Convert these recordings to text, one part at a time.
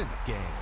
in the game.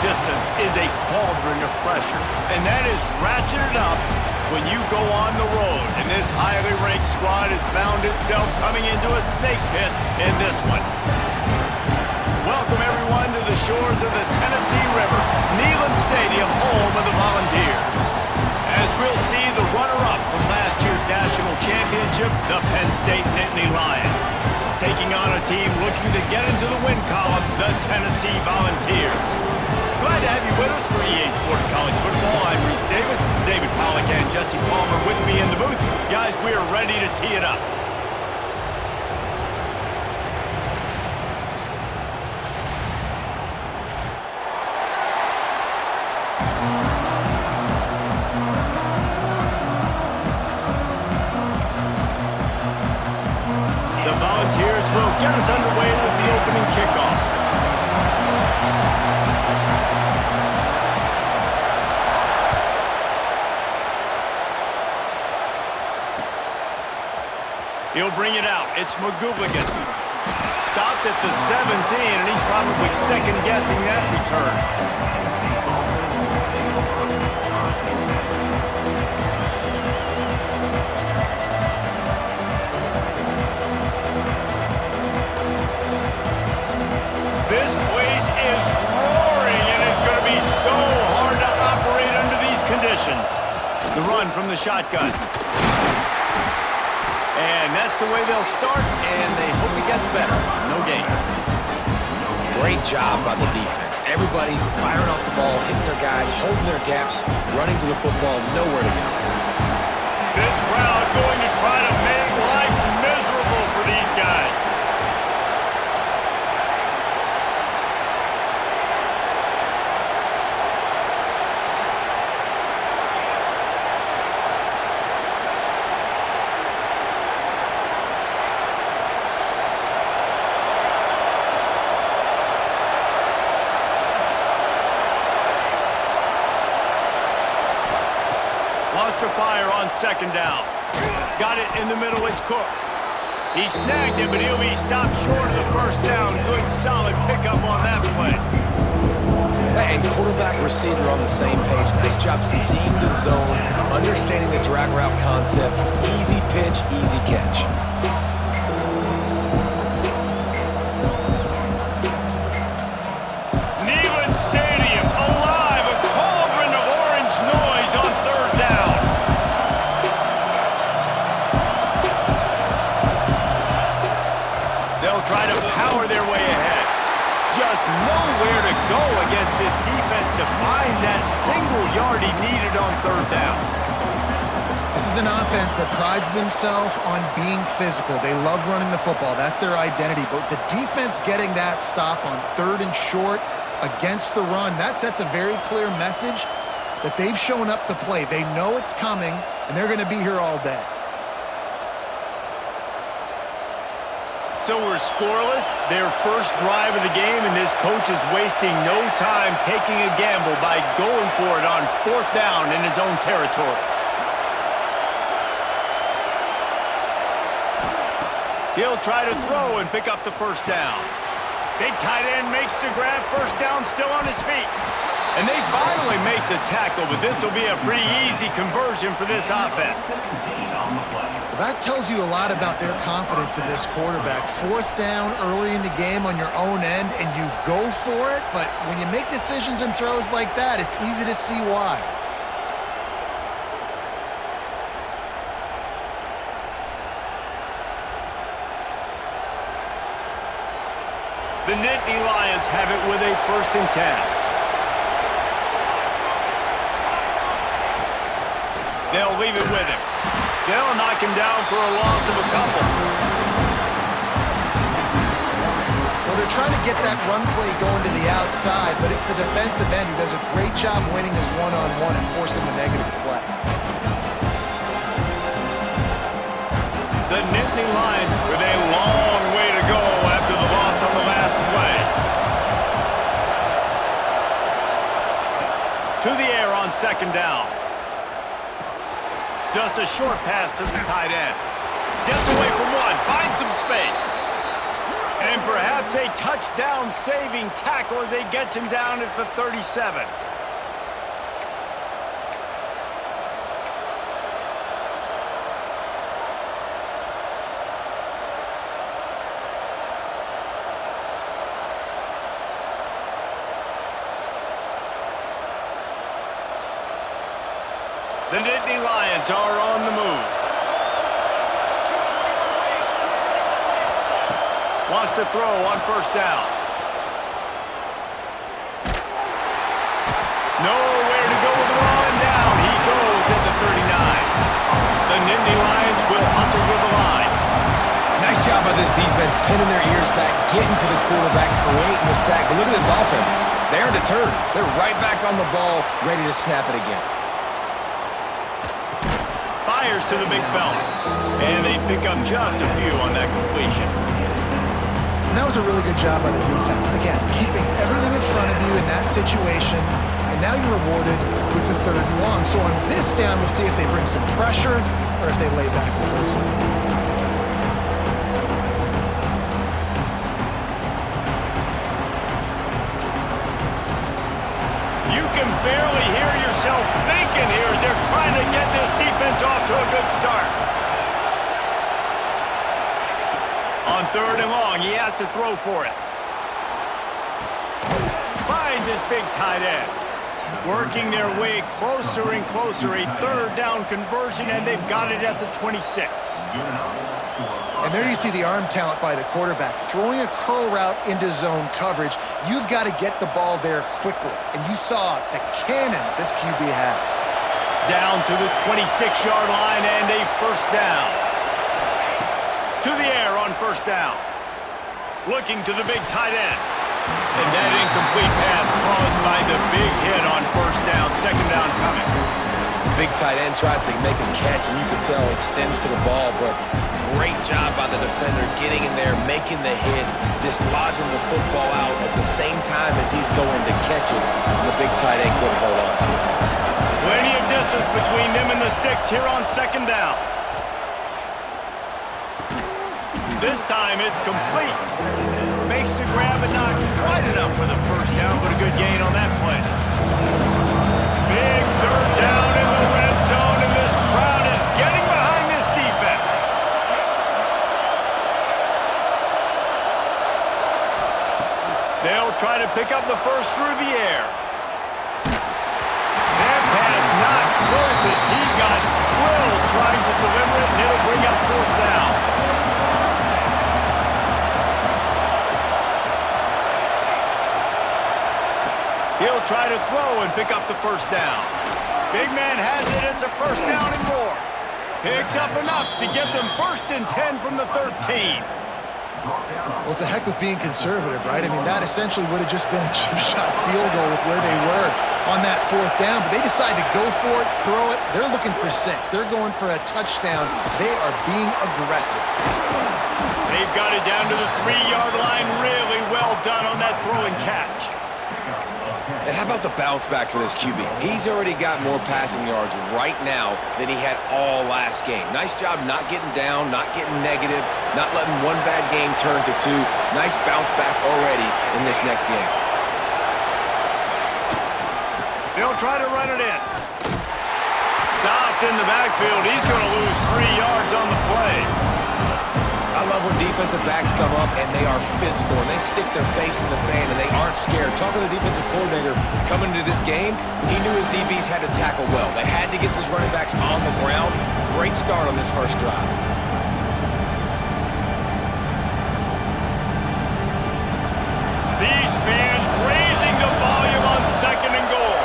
resistance is a cauldron of pressure, and that is ratcheted up when you go on the road. And this highly ranked squad has found itself coming into a snake pit in this one. Welcome, everyone, to the shores of the Tennessee River, Neyland Stadium, home of the Volunteers. As we'll see the runner-up from last year's national championship, the Penn State Nittany Lions, taking on a team looking to get into the win column, the Tennessee Volunteers. Glad to have you with us for EA Sports College Football. I'm Reese Davis, David Pollack, and Jesse Palmer with me in the booth. Guys, we are ready to tee it up. The Volunteers will get us underway with the opening kickoff. He'll bring it out. It's McGooligan. Stopped at the 17, and he's probably second-guessing that return. This place is roaring, and it's going to be so hard to operate under these conditions. The run from the shotgun. And that's the way they'll start, and they hope it gets better. No gain. Great job by the defense. Everybody firing off the ball, hitting their guys, holding their gaps, running to the football, nowhere to go. This crowd going to try to make life miserable for these guys. Lost to fire on second down. Got it in the middle, it's Cook. He snagged it, but he'll be stopped short of the first down. Good, solid pickup on that play. And quarterback, receiver on the same page. Nice job seeing the zone, understanding the drag route concept. Easy pitch, easy catch. Neyland Stadium, alive, a cauldron of orange noise on third down. They'll try to power their way ahead. Just nowhere to go against this defense to find that single yard he needed on third down. This is an offense that prides themselves on being physical. They love running the football. That's their identity. But the defense getting that stop on third and short against the run, that sets a very clear message that they've shown up to play. They know it's coming, and they're going to be here all day. So we're scoreless, their first drive of the game, and this coach is wasting no time taking a gamble by going for it on fourth down in his own territory. He'll try to throw and pick up the first down. Big tight end makes the grab, first down still on his feet. And they finally make the tackle, but this will be a pretty easy conversion for this offense. Well, that tells you a lot about their confidence in this quarterback. Fourth down early in the game on your own end, and you go for it, but when you make decisions and throws like that, it's easy to see why. The Nittany Lions have it with a 1st and 10. They'll leave it with him. They'll knock him down for a loss of a couple. Well, they're trying to get that run play going to the outside, but it's the defensive end who does a great job winning his one-on-one and forcing the negative play. The Nittany Lions with a long way to go after the loss on the last play. To the air on second down. Just a short pass to the tight end. Gets away from one, finds some space. And perhaps a touchdown-saving tackle as they gets him down at the 37. The Nittany Lions are on the move. Wants to throw on first down. Nowhere to go with the ball and down. He goes at the 39. The Nittany Lions will hustle with the line. Nice job by this defense, pinning their ears back, getting to the quarterback, creating the sack. But look at this offense. They aren't deterred. They're right back on the ball, ready to snap it again. Fires to the big fella. And they pick up just a few on that completion. And that was a really good job by the defense. Again, keeping everything in front of you in that situation, and now you're rewarded with the 3rd and long. So on this down, we'll see if they bring some pressure or if they lay back and play some. You can barely hear yourself thinking here as they're trying to get this defense off to a good start. On 3rd and long, he has to throw for it. Finds his big tight end. Working their way closer and closer. A 3rd down conversion, and they've got it at the 26. And there you see the arm talent by the quarterback. Throwing a curl route into zone coverage, you've got to get the ball there quickly. And you saw the cannon this QB has. Down to the 26-yard line and a first down. To the air on first down. Looking to the big tight end. And that incomplete pass caused by the big hit on first down. 2nd down coming. Big tight end tries to make a catch, and you can tell extends for the ball, but great job by the defender getting in there, making the hit, dislodging the football out at the same time as he's going to catch it, and the big tight end couldn't hold on to it. Plenty of distance between them and the sticks here on 2nd down. This time it's complete. Makes the grab and not quite enough for the first down, but a good gain on that play. Big 3rd down in the red zone, and this crowd is getting behind this defense. They'll try to pick up the first through the air. That pass not close as he got twirled trying to deliver it, and it'll bring up 4th down. He'll try to throw and pick up the first down. Big man has it. It's a first down and more. Picks up enough to get them 1st and 10 from the 13. Well, it's a heck with being conservative, right? I mean, that essentially would have just been a chip shot field goal with where they were on that 4th down. But they decide to go for it, throw it. They're looking for 6. They're going for a touchdown. They are being aggressive. They've got it down to the 3-yard line. Really well done on that throw and catch. And how about the bounce back for this QB? He's already got more passing yards right now than he had all last game. Nice job not getting down, not getting negative, not letting one bad game turn to 2. Nice bounce back already in this next game. They'll try to run it in. Stopped in the backfield. He's going to lose 3 yards on the play. I love when defensive backs come up and they are physical and they stick their face in the fan and they aren't scared. Talking to the defensive coordinator coming into this game, he knew his DBs had to tackle well. They had to get those running backs on the ground. Great start on this first drive. These fans raising the volume on 2nd and goal.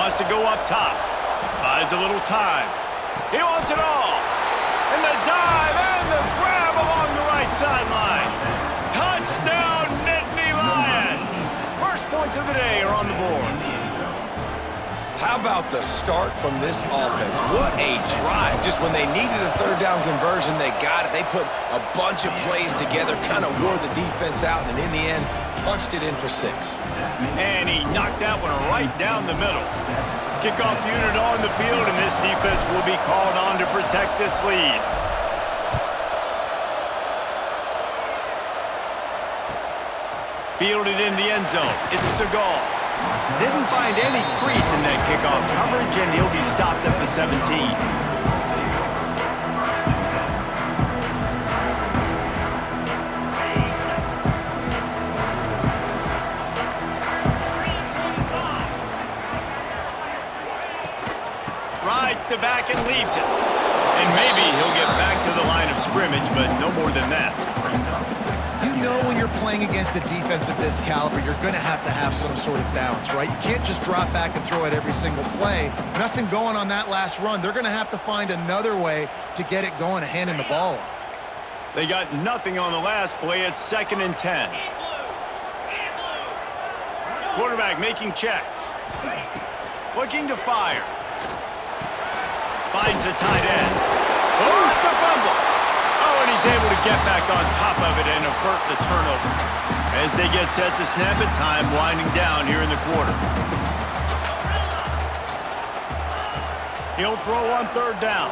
Wants to go up top. Buys a little time. He wants it all. And the dive and the grab along the right sideline. Touchdown, Nittany Lions. First points of the day are on the board. How about the start from this offense? What a drive. Just when they needed a 3rd down conversion, they got it. They put a bunch of plays together, kind of wore the defense out, and in the end, punched it in for 6. And he knocked that one right down the middle. Kickoff unit on the field, and this defense will be called on to protect this lead. Fielded in the end zone. It's Segal. Didn't find any crease in that kickoff coverage, and he'll be stopped at the 17. Rides to back and leaves it. And maybe he'll get back to the line of scrimmage, but no more than that. You know when you're playing against a defense of this caliber, you're going to have some sort of balance, right? You can't just drop back and throw it every single play. Nothing going on that last run. They're going to have to find another way to get it going, handing the ball off. They got nothing on the last play. It's 2nd and 10. Quarterback making checks. Looking to fire. Finds a tight end. Oh, it's a fumble. Oh, and he's able to get back on top of it and avert the turnover. As they get set to snap it, time winding down here in the quarter. He'll throw on 3rd down.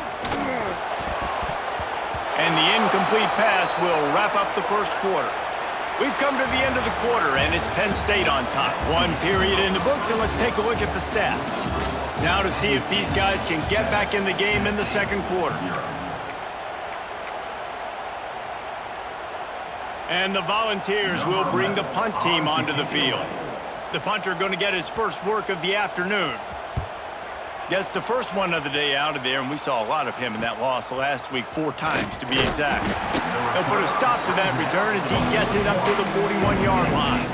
And the incomplete pass will wrap up the first quarter. We've come to the end of the quarter, and it's Penn State on top. 1 period in the books, and let's take a look at the stats. Now to see if these guys can get back in the game in the second quarter. And the Volunteers will bring the punt team onto the field. The punter going to get his first work of the afternoon. Gets the first one of the day out of there, and we saw a lot of him in that loss last week, 4 times to be exact. He'll put a stop to that return as he gets it up to the 41-yard line.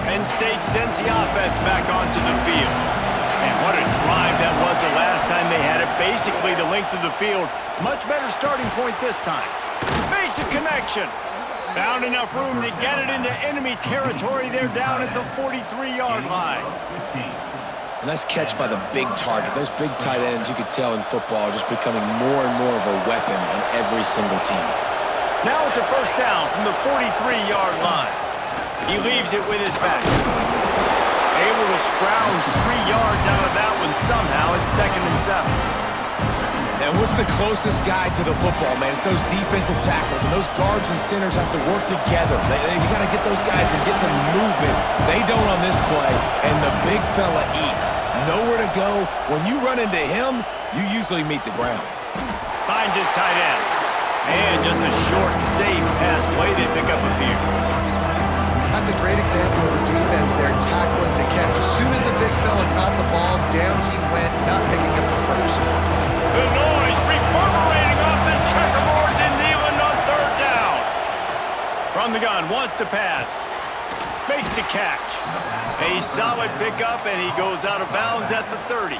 Penn State sends the offense back onto the field. And what a drive that was the last time they had it. Basically the length of the field. Much better starting point this time. Makes a connection. Found enough room to get it into enemy territory. They're down at the 43-yard line. A nice catch by the big target. Those big tight ends, you could tell in football, are just becoming more and more of a weapon on every single team. Now it's a first down from the 43-yard line. He leaves it with his back. Able to scrounge 3 yards out of that one somehow. It's 2nd and 7. And what's the closest guy to the football, man? It's those defensive tackles, and those guards and centers have to work together. You got to get those guys and get some movement. They don't on this play, and the big fella eats. Nowhere to go. When you run into him, you usually meet the ground. Finds his tight end. And just a short, safe pass play. They pick up a few. That's a great example of the defense there tackling the catch. As soon as the big fella caught the ball, down he went, not picking up the first. The noise reverberating off the checkerboards and Nealon on 3rd down. From the gun, wants to pass. Makes the catch. A solid pickup, and he goes out of bounds at the 30.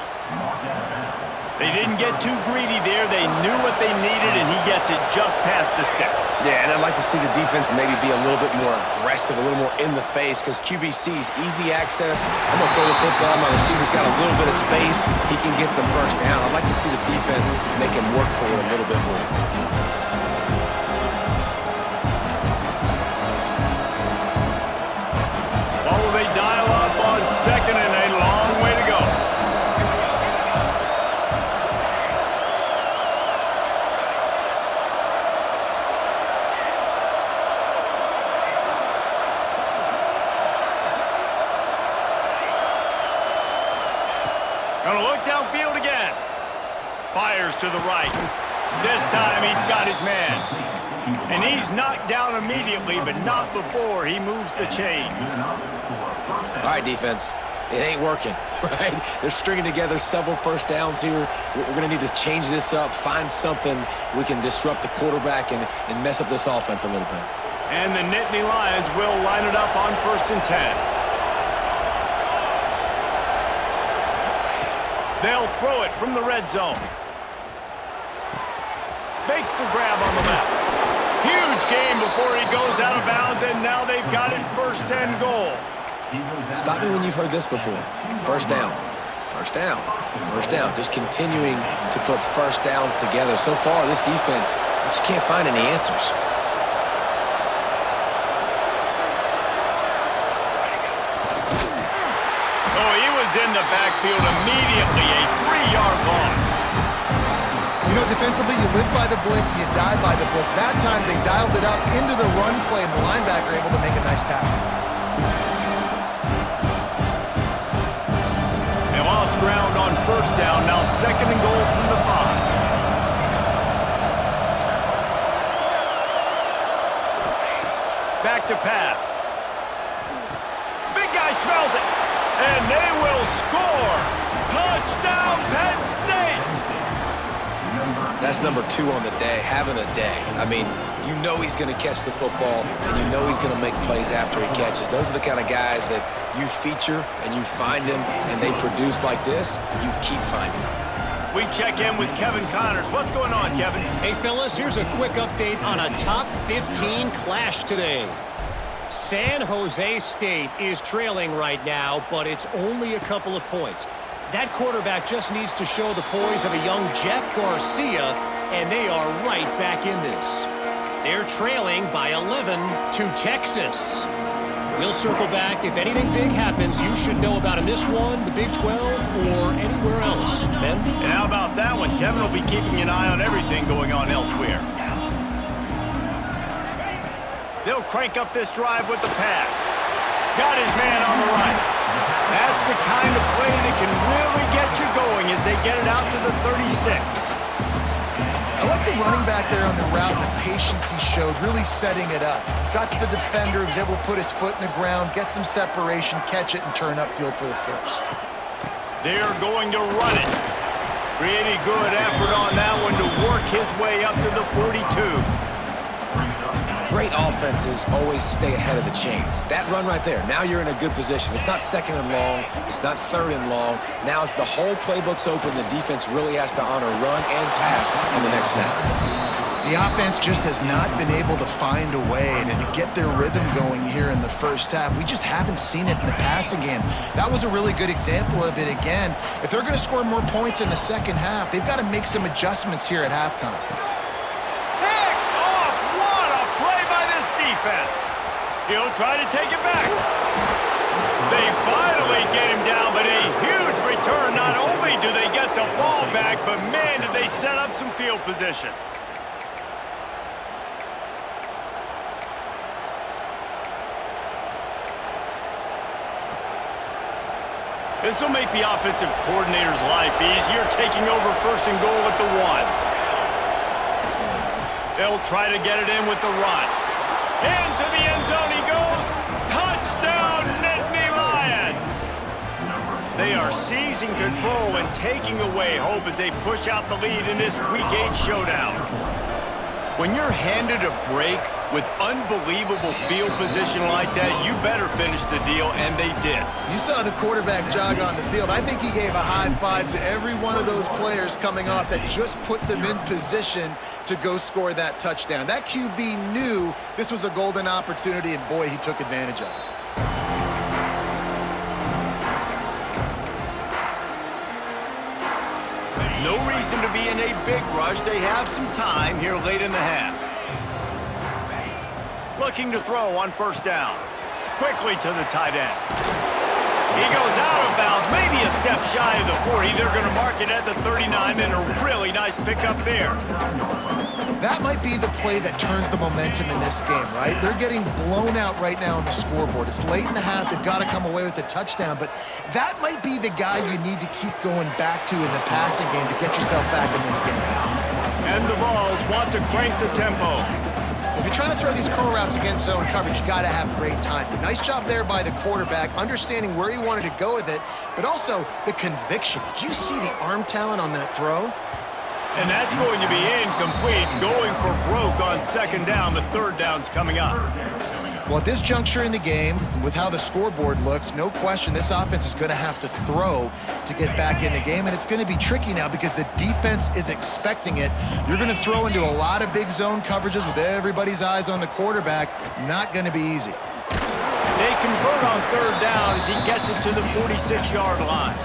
They didn't get too greedy there. They knew what they needed, and he gets it just past the sticks. Yeah, and I'd like to see the defense maybe be a little bit more aggressive, a little more in the face, because QBC's easy access. I'm going to throw the football. My receiver's got a little bit of space. He can get the first down. I'd like to see the defense make him work for it a little bit more. What will they dial up on 2nd and a long way to go? Gonna look downfield again. Fires to the right. This time he's got his man. And he's knocked down immediately, but not before he moves the chains. All right, defense. It ain't working, right? They're stringing together several first downs here. We're going to need to change this up, find something we can disrupt the quarterback and mess up this offense a little bit. And the Nittany Lions will line it up on 1st and 10. They'll throw it from the red zone. Makes the grab on the left. Huge gain before he goes out of bounds, and now they've got it 1st and goal. Stop me when you've heard this before. First down. First down. First down. Just continuing to put first downs together. So far, this defense, I just can't find any answers. Oh, he was in the backfield immediately. A 3-yard loss. You know, defensively, you live by the blitz, you die by the blitz. That time, they dialed it up into the run play, and the linebacker able to make a nice tackle. They lost ground on first down. Now 2nd and goal from the 5. Back to pass. Big guy smells it. And they will score. Touchdown, Penn State. That's number 2 on the day, having a day. I mean, you know he's going to catch the football, and you know he's going to make plays after he catches. Those are the kind of guys that you feature, and you find them, and they produce like this, you keep finding them. We check in with Kevin Connors. What's going on, Kevin? Hey, fellas, here's a quick update on a top 15 clash today. San Jose State is trailing right now, but it's only a couple of points. That quarterback just needs to show the poise of a young Jeff Garcia, and they are right back in this. They're trailing by 11 to Texas. We'll circle back. If anything big happens, you should know about in this one, the Big 12, or anywhere else. Ben? And how about that one? Kevin will be keeping an eye on everything going on elsewhere. They'll crank up this drive with the pass. Got his man on the right. That's the kind of play that can really get you going as they get it out to the 36. I like the running back there on the route, the patience he showed, really setting it up. Got to the defender, was able to put his foot in the ground, get some separation, catch it, and turn upfield for the first. They're going to run it. Pretty good effort on that one to work his way up to the 42. Great offenses always stay ahead of the chains. That run right there, now you're in a good position. It's not 2nd and long. It's not 3rd and long. Now it's the whole playbook's open. The defense really has to honor run and pass on the next snap. The offense just has not been able to find a way to get their rhythm going here in the first half. We just haven't seen it in the passing game. That was a really good example of it again. If they're going to score more points in the second half, they've got to make some adjustments here at halftime. He'll try to take it back. They finally get him down, but a huge return. Not only do they get the ball back, but man, did they set up some field position. This will make the offensive coordinator's life easier, taking over 1st and goal at the 1. They'll try to get it in with the run. Into the end zone he goes. Touchdown, Nittany Lions. They are seizing control and taking away hope as they push out the lead in this Week 8 showdown. When you're handed a break with unbelievable field position like that, you better finish the deal, and they did. You saw the quarterback jog on the field. I think he gave a high five to every one of those players coming off that just put them in position to go score that touchdown. That QB knew this was a golden opportunity, and boy, he took advantage of it. No reason to be in a big rush. They have some time here late in the half. Looking to throw on 1st down. Quickly to the tight end. He goes out of bounds, maybe a step shy of the 40. They're going to mark it at the 39, and a really nice pickup there. That might be the play that turns the momentum in this game, right? They're getting blown out right now on the scoreboard. It's late in the half. They've got to come away with a touchdown, but that might be the guy you need to keep going back to in the passing game to get yourself back in this game. And the Vols want to crank the tempo. If you're trying to throw these curl routes against zone coverage, you got to have great timing. Nice job there by the quarterback, understanding where he wanted to go with it, but also the conviction. Did you see the arm talent on that throw? And that's going to be incomplete, going for broke on 2nd down. The 3rd down's coming up. Well, at this juncture in the game, with how the scoreboard looks, no question this offense is going to have to throw to get back in the game, and it's going to be tricky now because the defense is expecting it. You're going to throw into a lot of big zone coverages with everybody's eyes on the quarterback. Not going to be easy. They convert on 3rd down as he gets it to the 46-yard line.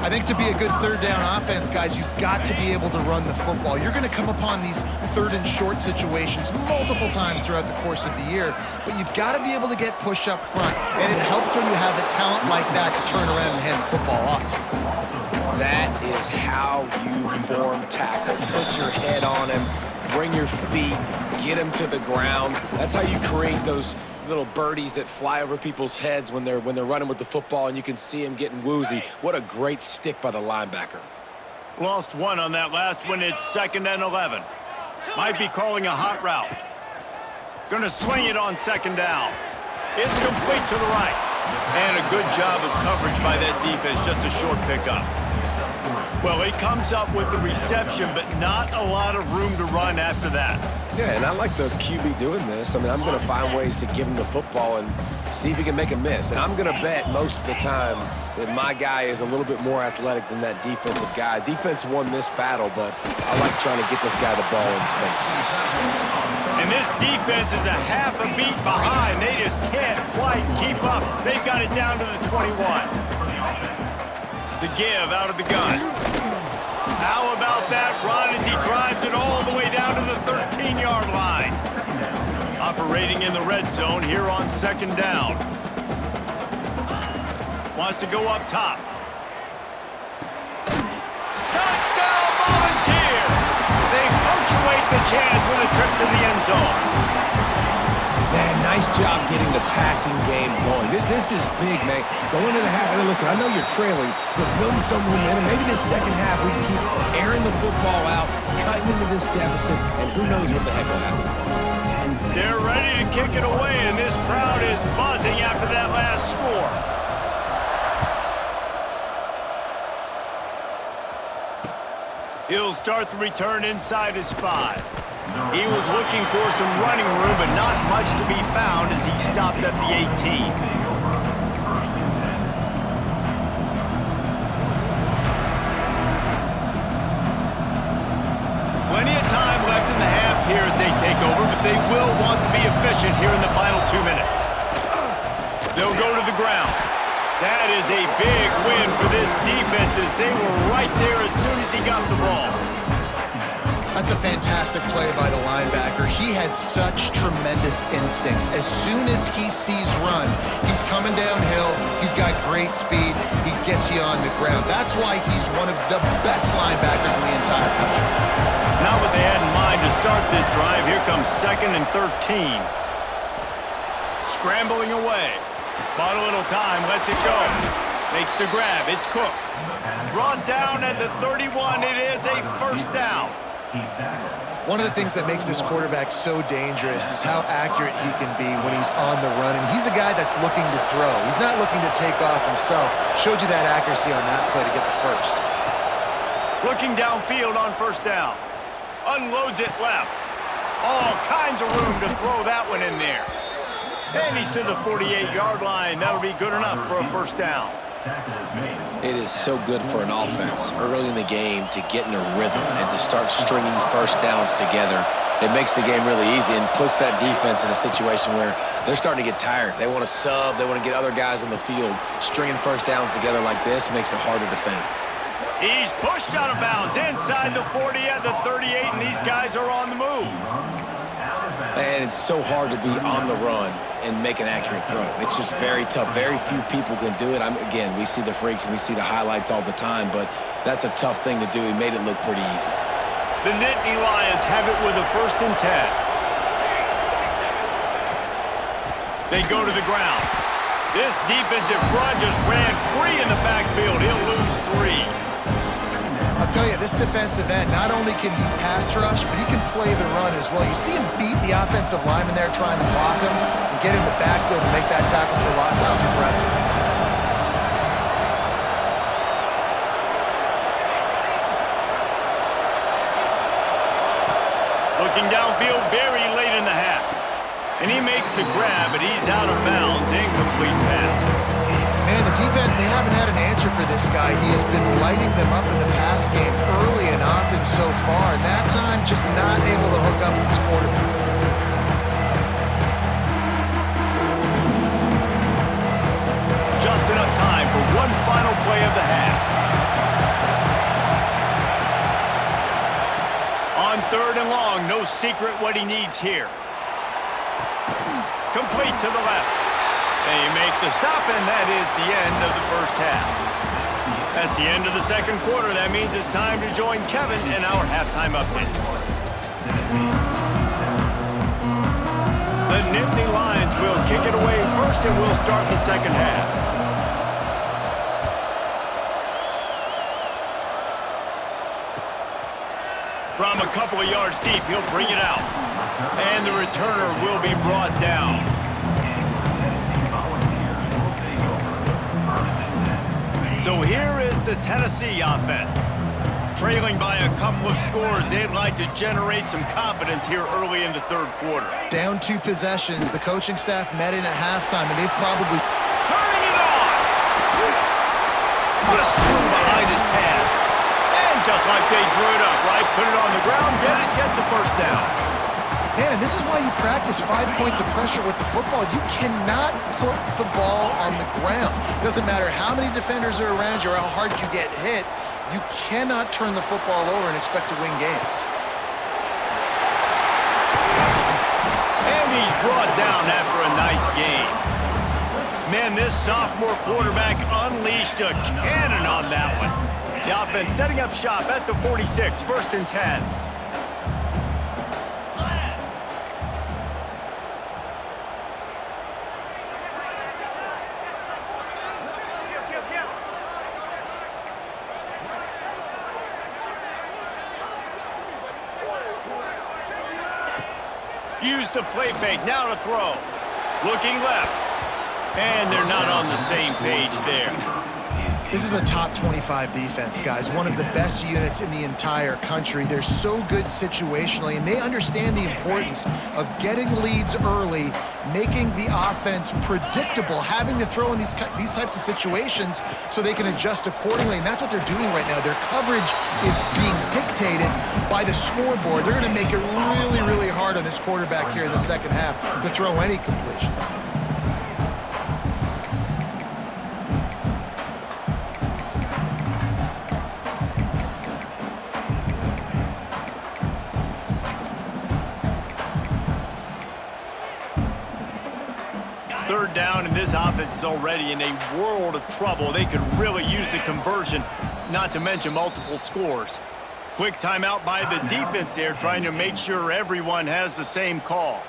I think to be a good 3rd down offense, guys, you've got to be able to run the football. You're going to come upon these 3rd and short situations multiple times throughout the course of the year, but you've got to be able to get push up front, and it helps when you have a talent like that to turn around and hand the football off to. That is how you form tackle. Put your head on him, bring your feet, get him to the ground. That's how you create those little birdies that fly over people's heads when they're running with the football, and you can see him getting woozy. What a great stick by the linebacker. Lost one on that last one. It's 2nd and 11. Might be calling a hot route. Gonna swing it on 2nd down. It's complete to the right. And a good job of coverage by that defense, just a short pickup. Well, he comes up with the reception, but not a lot of room to run after that. Yeah, and I like the QB doing this. I mean, I'm going to find ways to give him the football and see if he can make a miss. And I'm going to bet most of the time that my guy is a little bit more athletic than that defensive guy. Defense won this battle, but I like trying to get this guy the ball in space. And this defense is a half a beat behind. They just can't quite keep up. They've got it down to the 21. The give out of the gun. How about that run as he drives it all the way down to the 13-yard line? Operating in the red zone here on 2nd down. Wants to go up top. Touchdown Volunteers! They punctuate the chance with a trip to the end zone. Man, nice job getting the passing game going. This is big, man. Going to the half, and listen, I know you're trailing, but building some momentum. Maybe this second half we can keep airing the football out, cutting into this deficit, and who knows what the heck will happen. They're ready to kick it away, and this crowd is buzzing after that last score. He'll start the return inside his 5. He was looking for some running room, but not much to be found as he stopped at the 18. Plenty of time left in the half here as they take over, but they will want to be efficient here in the final 2 minutes. They'll go to the ground. That is a big win for this defense as they were right there as soon as he got the ball. That's a fantastic play by the linebacker. He has such tremendous instincts. As soon as he sees run, he's coming downhill. He's got great speed. He gets you on the ground. That's why he's one of the best linebackers in the entire country. Not what they had in mind to start this drive. Here comes 2nd and 13. Scrambling away. Bought a little time, lets it go. Makes the grab, it's Cook. Brought down at the 31, it is a 1st down. One of the things that makes this quarterback so dangerous is how accurate he can be when he's on the run. And he's a guy that's looking to throw. He's not looking to take off himself. Showed you that accuracy on that play to get the 1st. Looking downfield on 1st down. Unloads it left. All kinds of room to throw that one in there. And he's to the 48-yard line. That'll be good enough for a 1st down. It is so good for an offense early in the game to get in a rhythm and to start stringing 1st downs together. It makes the game really easy and puts that defense in a situation where they're starting to get tired. They want to sub. They want to get other guys in the field. Stringing 1st downs together like this makes it hard to defend. He's pushed out of bounds inside the 40 at the 38, and these guys are on the move. And it's so hard to be on the run and make an accurate throw. It's just very tough. Very few people can do it. Again, we see the freaks and we see the highlights all the time, but that's a tough thing to do. He made it look pretty easy. The Nittany Lions have it with a 1st and 10. They go to the ground. This defensive front just ran free in the backfield. He'll lose 3. I'll tell you, this defensive end, not only can he pass rush, but he can play the run as well. You see him beat the offensive lineman there trying to block him and get in the backfield and make that tackle for loss. That was impressive. Looking downfield very late in the half. And he makes the grab, but he's out of bounds. Incomplete pass. Man, the defense, they haven't had an answer for this guy. He has been lighting them up in the pass game early and often so far, and that time just not able to hook up with his quarterback. Just enough time for one final play of the half. On 3rd and long, no secret what he needs here. Complete to the left. They make the stop, and that is the end of the 1st half. That's the end of the second quarter. That means it's time to join Kevin in our halftime update. The Nittany Lions will kick it away first, and we'll start the second half. From a couple of yards deep, he'll bring it out. And the returner will be brought down. So here is the Tennessee offense. Trailing by a couple of scores, they'd like to generate some confidence here early in the third quarter. Down 2 possessions, the coaching staff met in at halftime, and they've probably... Turning it on! Just threw behind his pad. And just like they drew it up, right? Put it on the ground, get the first down. Man, and this is why you practice 5 points of pressure with the football. You cannot put the ball on the ground. It doesn't matter how many defenders are around you or how hard you get hit. You cannot turn the football over and expect to win games. And he's brought down after a nice game. Man, this sophomore quarterback unleashed a cannon on that one. The offense setting up shop at the 46, 1st and 10. Use the play fake, now to throw. Looking left. And they're not on the same page there. This is a top 25 defense, guys. One of the best units in the entire country. They're so good situationally, and they understand the importance of getting leads early, making the offense predictable, having to throw in these types of situations so they can adjust accordingly, and that's what they're doing right now. Their coverage is being dictated by the scoreboard. They're going to make it really, really hard on this quarterback here in the second half to throw any completions. Third down, and this offense is already in a world of trouble. They could really use a conversion, not to mention multiple scores. Quick timeout by the defense there, trying to make sure everyone has the same call.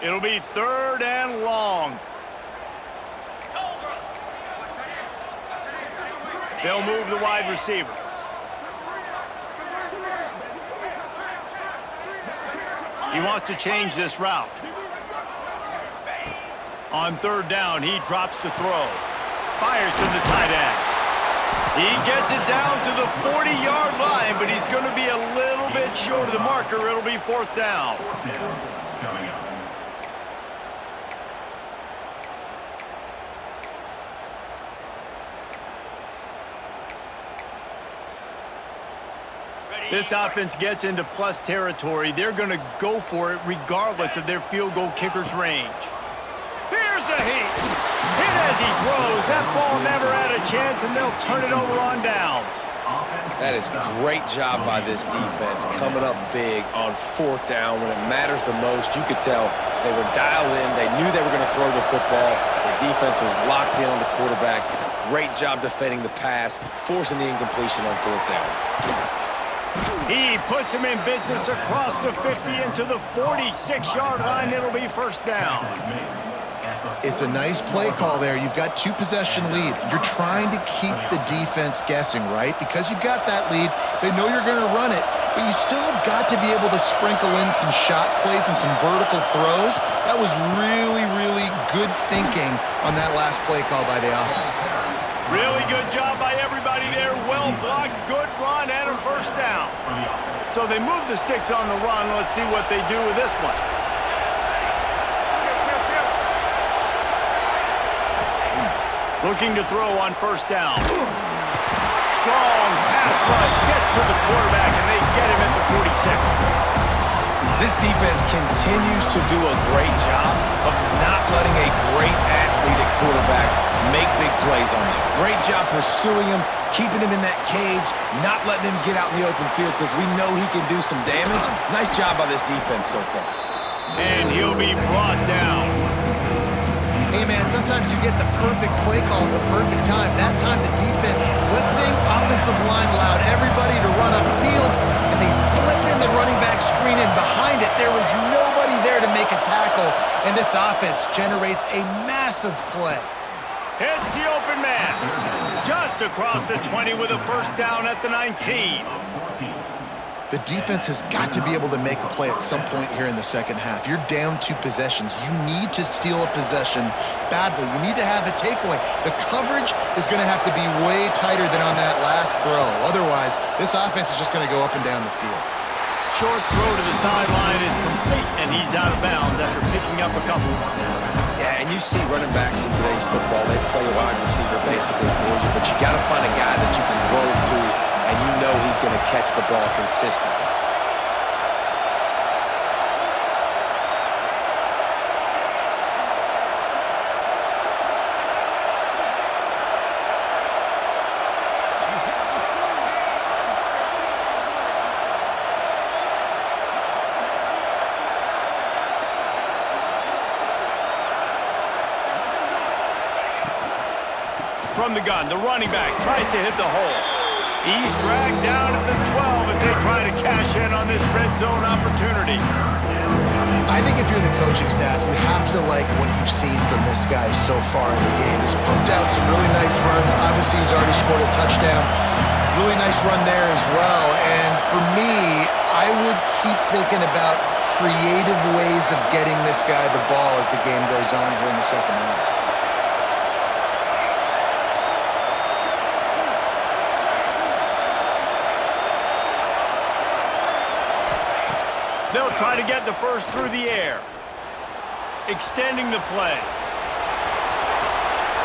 It'll be 3rd and long. They'll move the wide receiver. He wants to change this route. On 3rd down, he drops to throw. Fires to the tight end. He gets it down to the 40-yard line, but he's going to be a little bit short of the marker. It'll be 4th down. This offense gets into plus territory. They're going to go for it regardless of their field goal kicker's range. Here's a hit as he throws. That ball never had a chance, and they'll turn it over on downs. That is a great job by this defense, coming up big on 4th down when it matters the most. You could tell they were dialed in. They knew they were going to throw the football. The defense was locked in on the quarterback. Great job defending the pass, forcing the incompletion on 4th down. He puts him in business across the 50 into the 46-yard line. It'll be 1st down. It's a nice play call there. You've got 2-possession lead. You're trying to keep the defense guessing, right? Because you've got that lead, they know you're going to run it, but you still have got to be able to sprinkle in some shot plays and some vertical throws. That was really, really good thinking on that last play call by the offense. Really good job by everybody there. Well blocked, good run, and a 1st down. So they move the sticks on the run. Let's see what they do with this one. Looking to throw on 1st down. Strong pass rush gets to the quarterback, and they get him at the 46. This defense continues to do a great job of not letting a great athlete at quarterback make big plays on them. Great job pursuing him, keeping him in that cage, not letting him get out in the open field because we know he can do some damage. Nice job by this defense so far. And he'll be brought down. Hey, you, man, sometimes you get the perfect play call at the perfect time. That time the defense blitzing, offensive line allowed everybody to run upfield, and they slip in the running back screen, and behind it there was nobody there to make a tackle, and this offense generates a massive play. Hits the open man. Just across the 20 with a first down at the 19. The defense has got to be able to make a play at some point here in the second half. You're down 2 possessions. You need to steal a possession badly. You need to have a takeaway. The coverage is going to have to be way tighter than on that last throw. Otherwise, this offense is just going to go up and down the field. Short throw to the sideline is complete, and he's out of bounds after picking up a couple. Yeah, and you see running backs in today's football, they play wide receiver basically for you, but you got to find a guy that you can throw it to, and you know he's going to catch the ball consistently. From the gun, the running back tries to hit the hole. He's dragged down at the 12 as they try to cash in on this red zone opportunity. I think if you're the coaching staff, you have to like what you've seen from this guy so far in the game. He's pumped out some really nice runs. Obviously, he's already scored a touchdown. Really nice run there as well. And for me, I would keep thinking about creative ways of getting this guy the ball as the game goes on here in the second half. They'll try to get the first through the air. Extending the play.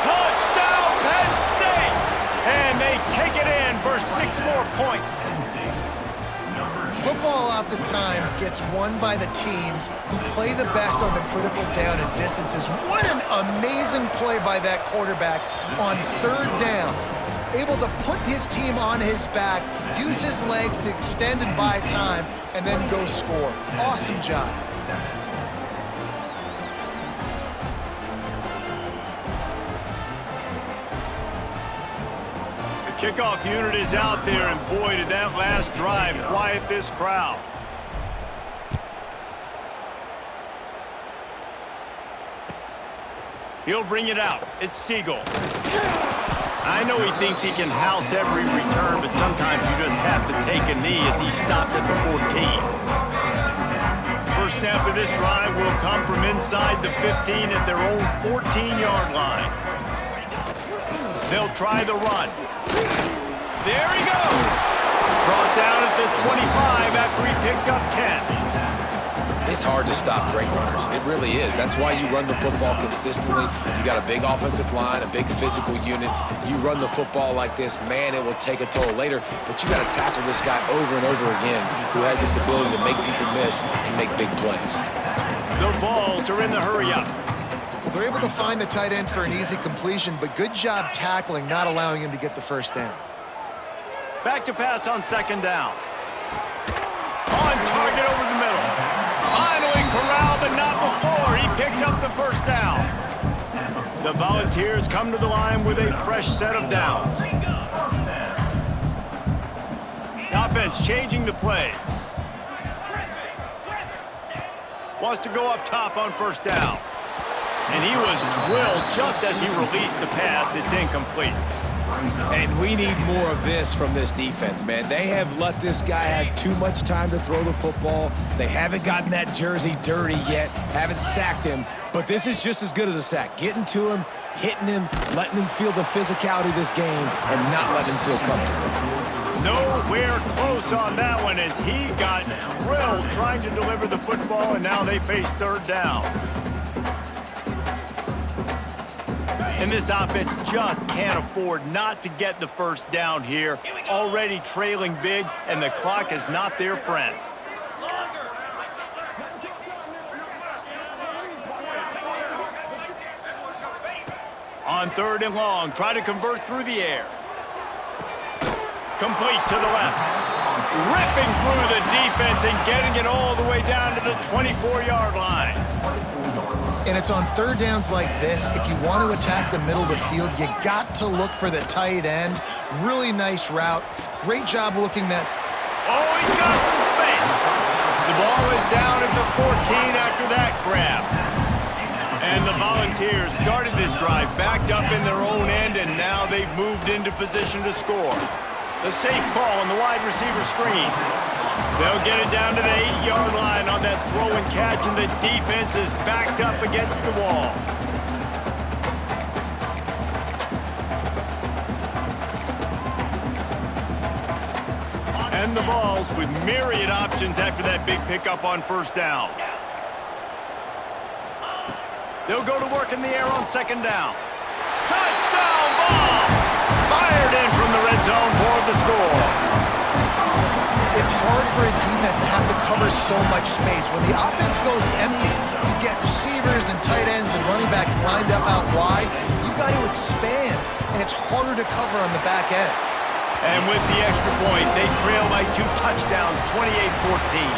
Touchdown, Penn State! And they take it in for 6 more points. Football oftentimes gets won by the teams who play the best on the critical down and distances. What an amazing play by that quarterback on 3rd down. Able to put his team on his back, use his legs to extend and buy time, and then go score. Awesome job. The kickoff unit is out there, and boy, did that last drive quiet this crowd. He'll bring it out. It's Siegel. I know he thinks he can house every return, but sometimes you just have to take a knee as he stopped at the 14. First snap of this drive will come from inside the 15 at their own 14-yard line. They'll try the run. There he goes! Brought down at the 25 after he picked up 10. It's hard to stop great runners. It really is. That's why you run the football consistently. You got a big offensive line, a big physical unit. You run the football like this, man, it will take a toll later. But you got to tackle this guy over and over again who has this ability to make people miss and make big plays. The Vols are in the hurry-up. Well, they're able to find the tight end for an easy completion, but good job tackling, not allowing him to get the first down. Back to pass on 2nd down. On target over the middle. Finally corralled, but not before. He picked up the first down. The Volunteers come to the line with a fresh set of downs. The offense changing the play. Wants to go up top on 1st down. And he was drilled just as he released the pass. It's incomplete. And we need more of this from this defense, man. They have let this guy have too much time to throw the football. They haven't gotten that jersey dirty yet, haven't sacked him. But this is just as good as a sack. Getting to him, hitting him, letting him feel the physicality of this game, and not letting him feel comfortable. Nowhere close on that one as he got drilled trying to deliver the football, and now they face 3rd down. And this offense just can't afford not to get the first down here. Already trailing big, and the clock is not their friend. On 3rd and long, try to convert through the air. Complete to the left. Ripping through the defense and getting it all the way down to the 24-yard line. And it's on third downs like this. If you want to attack the middle of the field, you got to look for the tight end. Really nice route. Great job looking that. Oh, he's got some space. The ball is down at the 14 after that grab. And the Volunteers started this drive backed up in their own end, and now they've moved into position to score. The safe call on the wide receiver screen. They'll get it down to the 8-yard line on that throw and catch, and the defense is backed up against the wall. And the Vols with myriad options after that big pickup on first down. They'll go to work in the air on second down. Touchdown Vols! Fired in from the red zone for the score. It's hard for a defense to have to cover so much space. When the offense goes empty, you get receivers and tight ends and running backs lined up out wide. You've got to expand, and it's harder to cover on the back end. And with the extra point, they trail by 2 touchdowns, 28-14.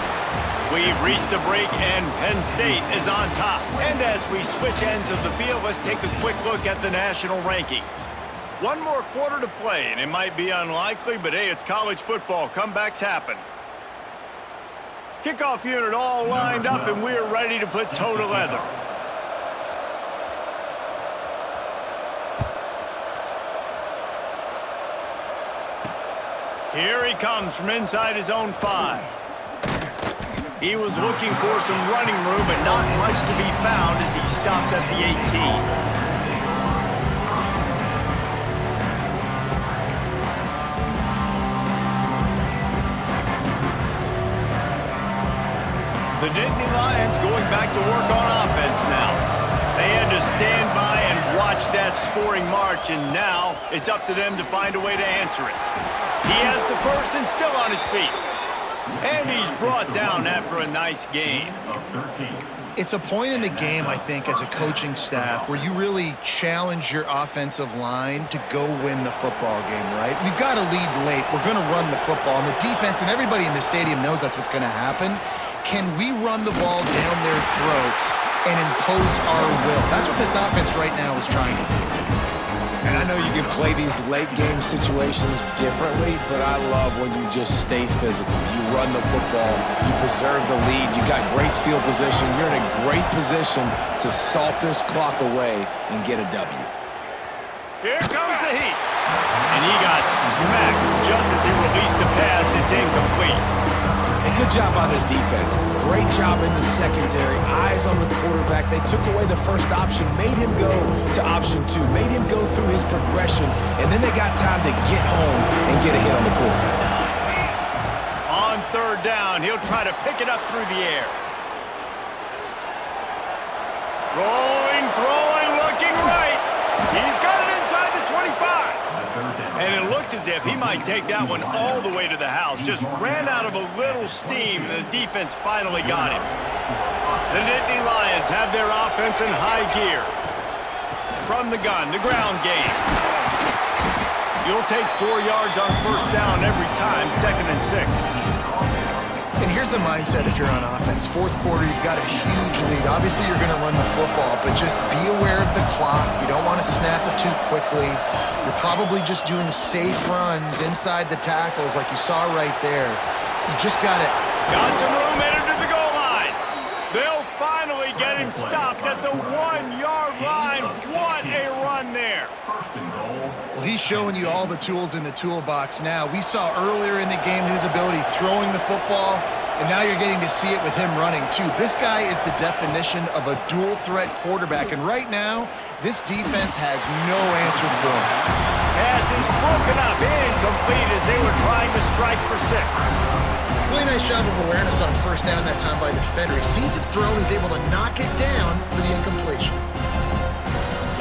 We've reached a break, and Penn State is on top. And as we switch ends of the field, let's take a quick look at the national rankings. One more quarter to play, and it might be unlikely, but hey, it's college football. Comebacks happen. Kickoff unit all lined up, and we're ready to put toe to leather. Here he comes from inside his own 5. He was looking for some running room, but not much to be found as he stopped at the 18. The Nittany Lions going back to work on offense now. They had to stand by and watch that scoring march, and now it's up to them to find a way to answer it. He has the first and still on his feet. And he's brought down after a nice gain. It's a point in the game, I think, as a coaching staff where you really challenge your offensive line to go win the football game, right? We've got to lead late. We're going to run the football. And the defense and everybody in the stadium knows that's what's going to happen. Can we run the ball down their throats and impose our will? That's what this offense right now is trying to do. And I know you can play these late-game situations differently, but I love when you just stay physical. You run the football, you preserve the lead, you got great field position, you're in a great position to salt this clock away and get a W. Here comes the heat. And he got smacked just as he released the pass. It's incomplete. And good job by this defense. Great job in the secondary. Eyes on the quarterback. They took away the first option, made him go to option 2, made him go through his progression, and then they got time to get home and get a hit on the quarterback. On third down, he'll try to pick it up through the air. Rolling, throwing, looking right. He's got it inside the 25. And it looked as if he might take that one all the way to the house. Just ran out of a little steam, and the defense finally got him. The Nittany Lions have their offense in high gear. From the gun, the ground game. You'll take 4 yards on first down every time, 2nd and 6. And here's the mindset if you're on offense. Fourth quarter, you've got a huge lead. Obviously, you're going to run the football, but just be aware of the clock. You don't want to snap it too quickly. You're probably just doing safe runs inside the tackles like you saw right there. You just got it. Got some room headed to the goal line. They'll finally get him stopped at the 1-yard line. What a run there. Well, he's showing you all the tools in the toolbox now. We saw earlier in the game his ability throwing the football, and now you're getting to see it with him running too. This guy is the definition of a dual-threat quarterback, and right now, this defense has no answer for him. Pass is broken up, incomplete as they were trying to strike for 6. Really nice job of awareness on first down that time by the defender. He sees it thrown, he's able to knock it down for the incompletion.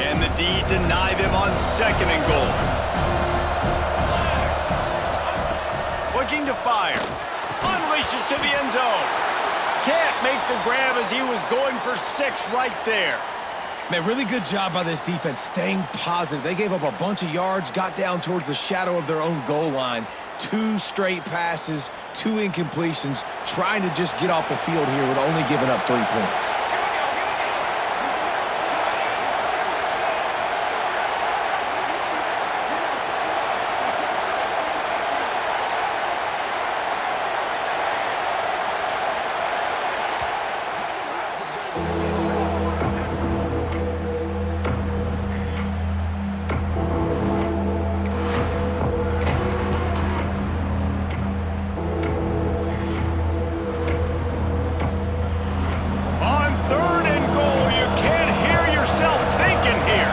Can the D deny them on 2nd and goal? Looking to fire. Unleashes to the end zone. Can't make the grab as he was going for 6 right there. Man, really good job by this defense staying positive. They gave up a bunch of yards, got down towards the shadow of their own goal line. 2 straight passes, 2 incompletions, trying to just get off the field here with only giving up 3 points. On 3rd and goal, you can't hear yourself thinking here.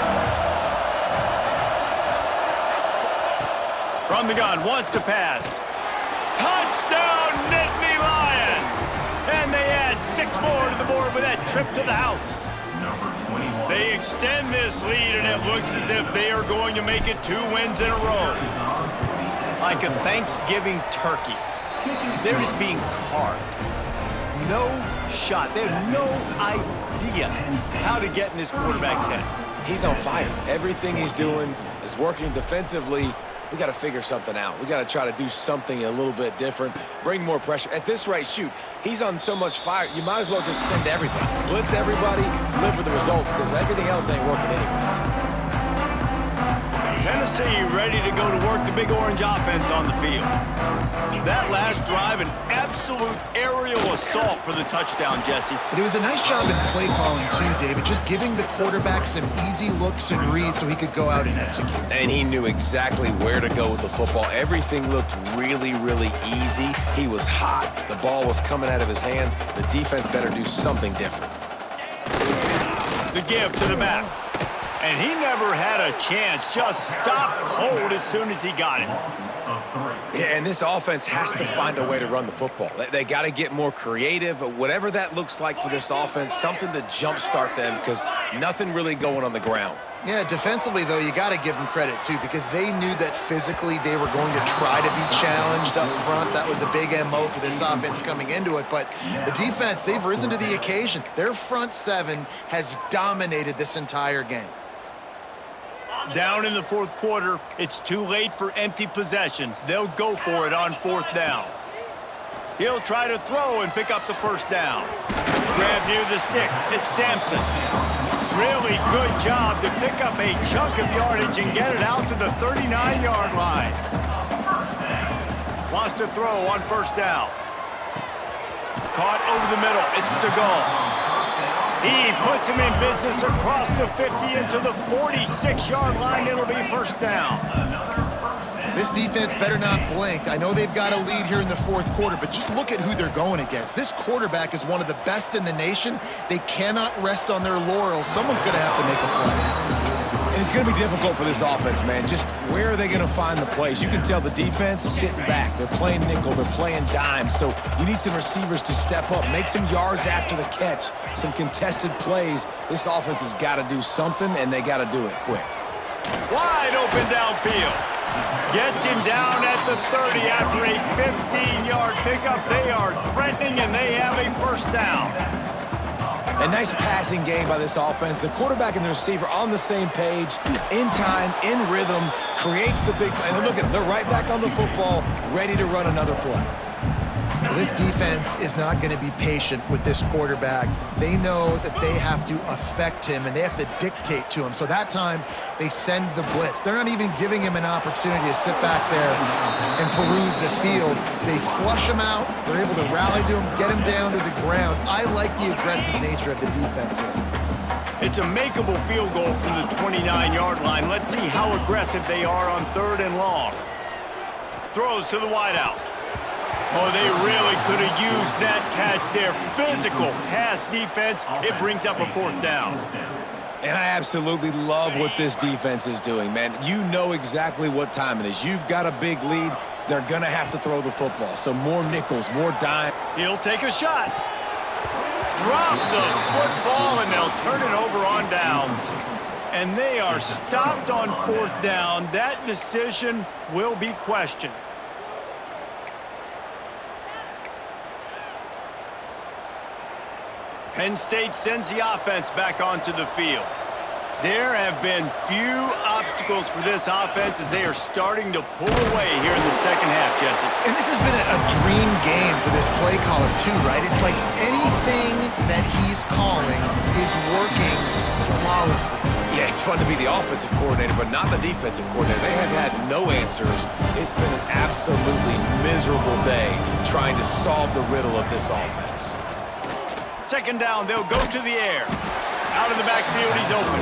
From the gun, wants to pass. Touchdown, Nittany Lions! And they add 6 more to the board with that trip to the house. They extend this lead, and it looks as if they are going to make it 2 wins in a row. Like a Thanksgiving turkey. They're just being carved. No shot. They have no idea how to get in this quarterback's head. He's on fire. Everything he's doing is working defensively. We got to figure something out. We got to try to do something a little bit different, bring more pressure. At this rate, shoot, he's on so much fire, you might as well just send everybody. Blitz everybody, live with the results, because everything else ain't working anyways. Tennessee ready to go to work the Big Orange offense on the field. That last drive, an absolute aerial assault for the touchdown, Jesse. But it was a nice job in play calling too, David, just giving the quarterback some easy looks and reads so he could go out and execute. And he knew exactly where to go with the football. Everything looked really, really easy. He was hot. The ball was coming out of his hands. The defense better do something different. The give to the back. And he never had a chance. Just stopped cold as soon as he got it. Yeah, and this offense has to find a way to run the football. They got to get more creative, whatever that looks like for this offense, something to jumpstart them, because nothing really going on the ground. Yeah, defensively, though, you got to give them credit, too, because they knew that physically they were going to try to be challenged up front. That was a big MO for this offense coming into it. But the defense, they've risen to the occasion. Their front 7 has dominated this entire game. Down in the 4th quarter, it's too late for empty possessions. They'll go for it on 4th down. He'll try to throw and pick up the 1st down. Grab near the sticks. It's Sampson. Really good job to pick up a chunk of yardage and get it out to the 39-yard line. Wants to throw on 1st down. Caught over the middle. It's Segal. He puts him in business across the 50 into the 46-yard line. It'll be 1st down. This defense better not blink. I know they've got a lead here in the 4th quarter, but just look at who they're going against. This quarterback is one of the best in the nation. They cannot rest on their laurels. Someone's going to have to make a play. And it's going to be difficult for this offense, man. Just where are they going to find the plays? You can tell the defense sitting back. They're playing nickel. They're playing dime. So you need some receivers to step up, make some yards after the catch, some contested plays. This offense has got to do something, and they got to do it quick. Wide open downfield. Gets him down at the 30 after a 15-yard pickup. They are threatening, and they have a 1st down. A nice passing game by this offense. The quarterback and the receiver on the same page, in time, in rhythm, creates the big play. And look at them. They're right back on the football, ready to run another play. This defense is not going to be patient with this quarterback. They know that they have to affect him, and they have to dictate to him. So that time, they send the blitz. They're not even giving him an opportunity to sit back there and peruse the field. They flush him out. They're able to rally to him, get him down to the ground. I like the aggressive nature of the defense here. It's a makeable field goal from the 29-yard line. Let's see how aggressive they are on 3rd and long. Throws to the wideout. Oh, they really could have used that catch there. Physical pass defense. It brings up a 4th down. And I absolutely love what this defense is doing, man. You know exactly what time it is. You've got a big lead. They're going to have to throw the football. So more nickels, more dime. He'll take a shot. Drop the football, and they'll turn it over on downs. And they are stopped on 4th down. That decision will be questioned. Penn State sends the offense back onto the field. There have been few obstacles for this offense as they are starting to pull away here in the 2nd half, Jesse. And this has been a dream game for this play caller, too, right? It's like anything that he's calling is working flawlessly. Yeah, it's fun to be the offensive coordinator, but not the defensive coordinator. They have had no answers. It's been an absolutely miserable day trying to solve the riddle of this offense. Second down, they'll go to the air. Out of the backfield, he's open.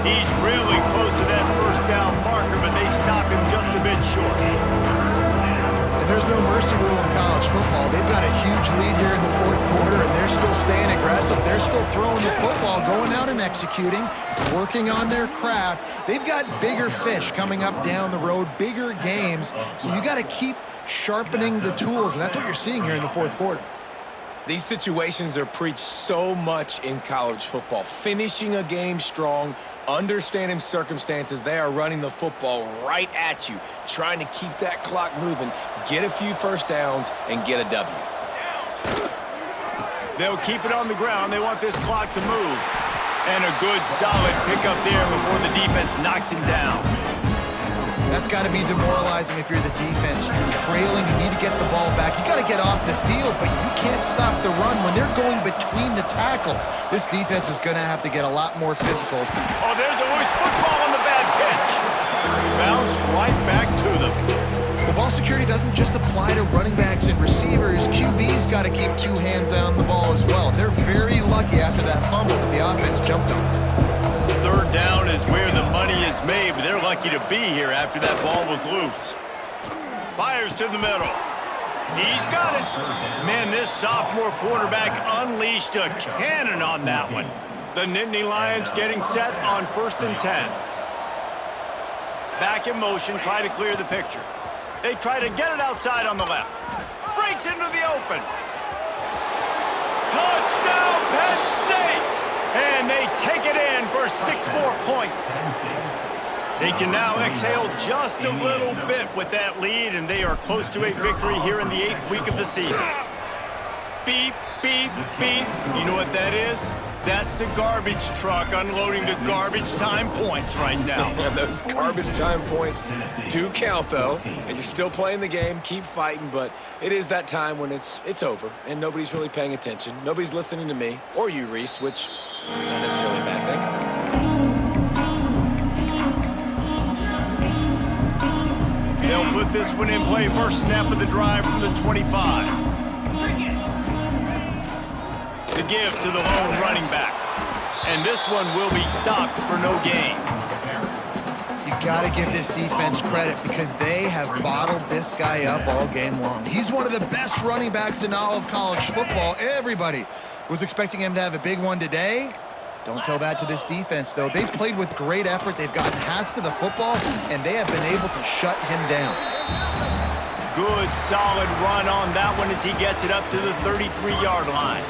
He's really close to that first down marker, but they stop him just a bit short. And there's no mercy rule in college football. They've got a huge lead here in the fourth quarter, and they're still staying aggressive. They're still throwing the football, going out and executing, working on their craft. They've got bigger fish coming up down the road, bigger games, so you got to keep sharpening the tools, and that's what you're seeing here in the fourth quarter. These situations are preached so much in college football. Finishing a game strong, understanding circumstances. They are running the football right at you, trying to keep that clock moving, get a few first downs, and get a W. They'll keep it on the ground. They want this clock to move. And a good, solid pickup there before the defense knocks him down. That's got to be demoralizing if you're the defense. You're trailing, you need to get the ball back. You got to get off the field, but you can't stop the run when they're going between the tackles. This defense is going to have to get a lot more physicals. Oh, there's a loose football on the bad pitch. Bounced right back to them. The ball security doesn't just apply to running backs and receivers. QB's got to keep two hands on the ball as well. They're very lucky after that fumble that the offense jumped on. Third down is where the money is made, but they're lucky to be here after that ball was loose. Fires to the middle. He's got it. Man, this sophomore quarterback unleashed a cannon on that one. The Nittany Lions getting set on 1st and 10. Back in motion, try to clear the picture. They try to get it outside on the left. Breaks into the open. Touchdown, Penn State! And they take it in for 6 more points. They can now exhale just a little bit with that lead, and they are close to a victory here in the 8th week of the season. Beep, beep, beep. You know what that is? That's the garbage truck unloading the garbage time points right now. And those garbage time points do count, though. And you're still playing the game, keep fighting, but it is that time when it's over, and nobody's really paying attention. Nobody's listening to me, or you, Reese, which not necessarily a bad thing. They'll put this one in play. First snap of the drive from the 25. The give to the lone running back. And this one will be stopped for no gain. You got to give this defense credit because they have bottled this guy up all game long. He's one of the best running backs in all of college football. Everybody was expecting him to have a big one today. Don't tell that to this defense, though. They've played with great effort. They've gotten hats to the football, and they have been able to shut him down. Good, solid run on that one as he gets it up to the 33-yard line.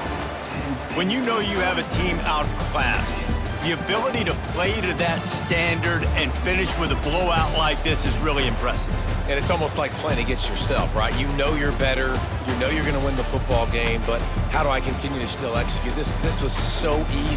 When you know you have a team outclassed, the ability to play to that standard and finish with a blowout like this is really impressive. And it's almost like playing against yourself, right? You know you're better. You know you're going to win the football game, but how do I continue to still execute? This was so easy.